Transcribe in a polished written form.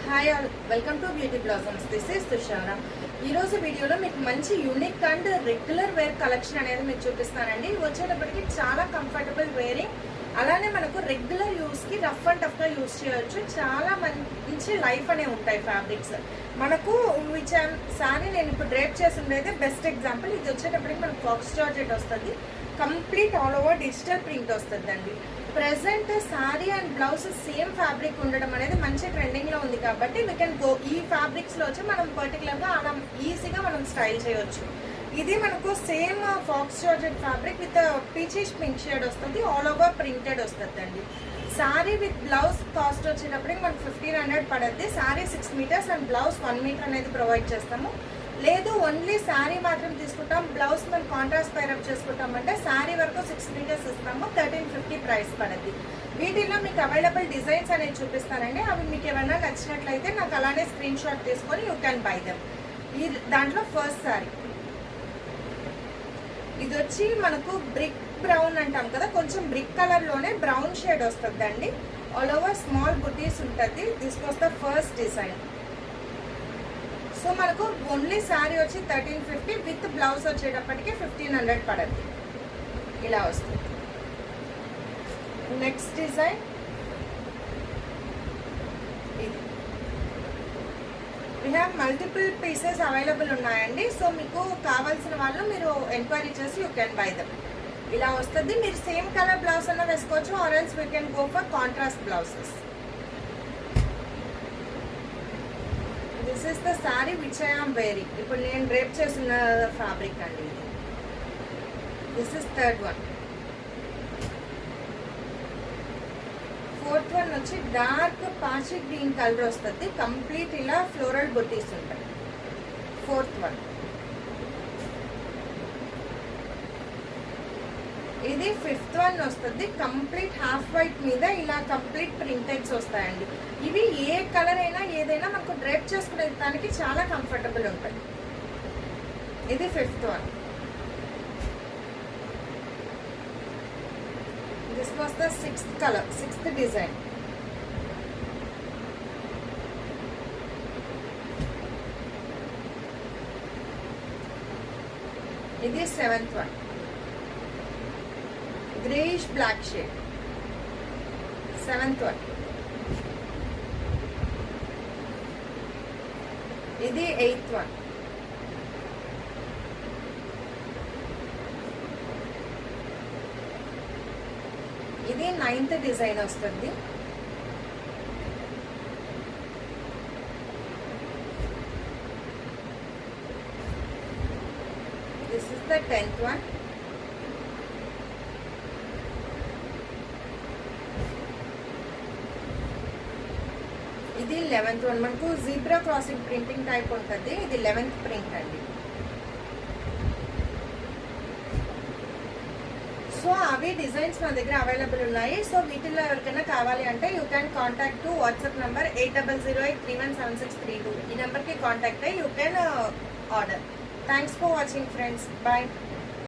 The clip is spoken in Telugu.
Hi all, welcome to beauty blossoms. This is Tushara. ఈరోజు వీడియోలో మీకు మంచి unique and regular wear collection అనేది మీకు చూపిస్తానండి. వచ్చేటప్పటికి చాలా కంఫర్టబుల్ వేరింగ్, అలానే మనకు రెగ్యులర్ యూస్కి రఫ్ అండ్ టఫ్గా యూస్ చేయొచ్చు. చాలా మంచి లైఫ్ అనేవి ఉంటాయి ఫ్యాబ్రిక్స్ మనకు. సారీ నేను ఇప్పుడు డ్రేప్ చేసి ఉండేది బెస్ట్ ఎగ్జాంపుల్. ఇది వచ్చేటప్పటికి మనకు ఫాక్స్ జార్జెట్ వస్తుంది, complete all over digital print వస్తుందండి. Present sari and blouse same fabric ఉండడం అనేది మంచి ట్రెండింగ్లో ఉంది కాబట్టి వీ కెన్ గో ఈ ఫ్యాబ్రిక్స్లో వచ్చి మనం పర్టికులర్గా అలా ఈజీగా మనం స్టైల్ చేయొచ్చు. ఇది మనకు same faux georgette fabric with peachish pink shade వస్తుంది, ఆల్ ఓవర్ ప్రింటెడ్ వస్తుంది అండి. శారీ విత్ బ్లౌజ్ కాస్ట్ వచ్చేటప్పటికి మనకు 1500 పడుద్ది. Sari 6 metres and blouse 1 metre అనేది ప్రొవైడ్ చేస్తాము. లేదు ఓన్లీ శారీ మాత్రం తీసుకుంటాం, బ్లౌజ్ మనం కాంట్రాస్ట్ పైరప్ చేసుకుంటామంటే శారీ వరకు 6 మీటర్స్ ఇస్తాము, 1350 ప్రైస్ పడుద్ది. వీటిల్లో మీకు అవైలబుల్ డిజైన్స్ అనేది చూపిస్తానండి. అవి మీకు ఏమైనా నచ్చినట్లయితే నాకు అలానే స్క్రీన్ షాట్ తీసుకొని యూ క్యాన్ బై దెమ్. ఈ దాంట్లో ఫస్ట్ శారీ ఇది వచ్చి మనకు బ్రిక్ బ్రౌన్ అంటాం కదా, కొంచెం బ్రిక్ కలర్లోనే బ్రౌన్ షేడ్ వస్తుందండి. ఆల్ ఓవర్ స్మాల్ బుటీస్ ఉంటుంది. This was the first design. So మనకు ఓన్లీ శారీ వచ్చి 1350 విత్ బ్లౌజ్ వచ్చేటప్పటికి 1500 పడుతుంది. ఇలా వస్తుంది. నెక్స్ట్ డిజైన్ ఇది. We have multiple pieces available ఉన్నాయండి. సో మీకు కావాల్సిన వాళ్ళు మీరు ఎంక్వైరీ చేసి యూ కెన్ బై దమ్. ఇలా వస్తుంది. మీరు సేమ్ కలర్ బ్లౌజ్ అన్న వేసుకోవచ్చు, or else we can go for contrast blouses. This is the sari which I am wearing. ఇప్పుడు నేను డ్రేప్ చేసిన ఫ్యాబ్రిక్ అండి ఇది. This is third one. Fourth one వచ్చి డార్క్ పాచి గ్రీన్ కలర్ వస్తుంది, కంప్లీట్ ఇలా ఫ్లోరల్ బుటీస్ ఉంటాయి. Fourth one. ఇది ఫిఫ్త్ వన్ వస్తుంది, కంప్లీట్ హాఫ్ వైట్ మీద ఇలా కంప్లీట్ ప్రింటెడ్స్ వస్తాయండి. ఇవి ఏ కలర్ అయినా ఏదైనా మనకు డ్రేప్ చేసుకునే దానికి చాలా కంఫర్టబుల్ ఉంటుంది. ఇది fifth one. This was the sixth colour, sixth design. ఇది seventh one, greyish black shade. Seventh one. ఇది ఎయిత్ వన్. ఇది నైన్త్ డిజైన్ వస్తుంది. This is the 10th one. ఇది 11th వన్. మనకు జీబ్రా క్రాసింగ్ ప్రింటింగ్ టైప్ ఉంటుంది. ఇది 11th ప్రింట్ అండి. సో అవి డిజైన్స్ మన దగ్గర అవైలబుల్ ఉన్నాయి. సో వీటిల్లో ఎవరికైనా కావాలి అంటే you can contact to WhatsApp number 8008317632. ఈ నెంబర్కి కాంటాక్ట్ అయ్యి you can order. Thanks for watching friends. Bye.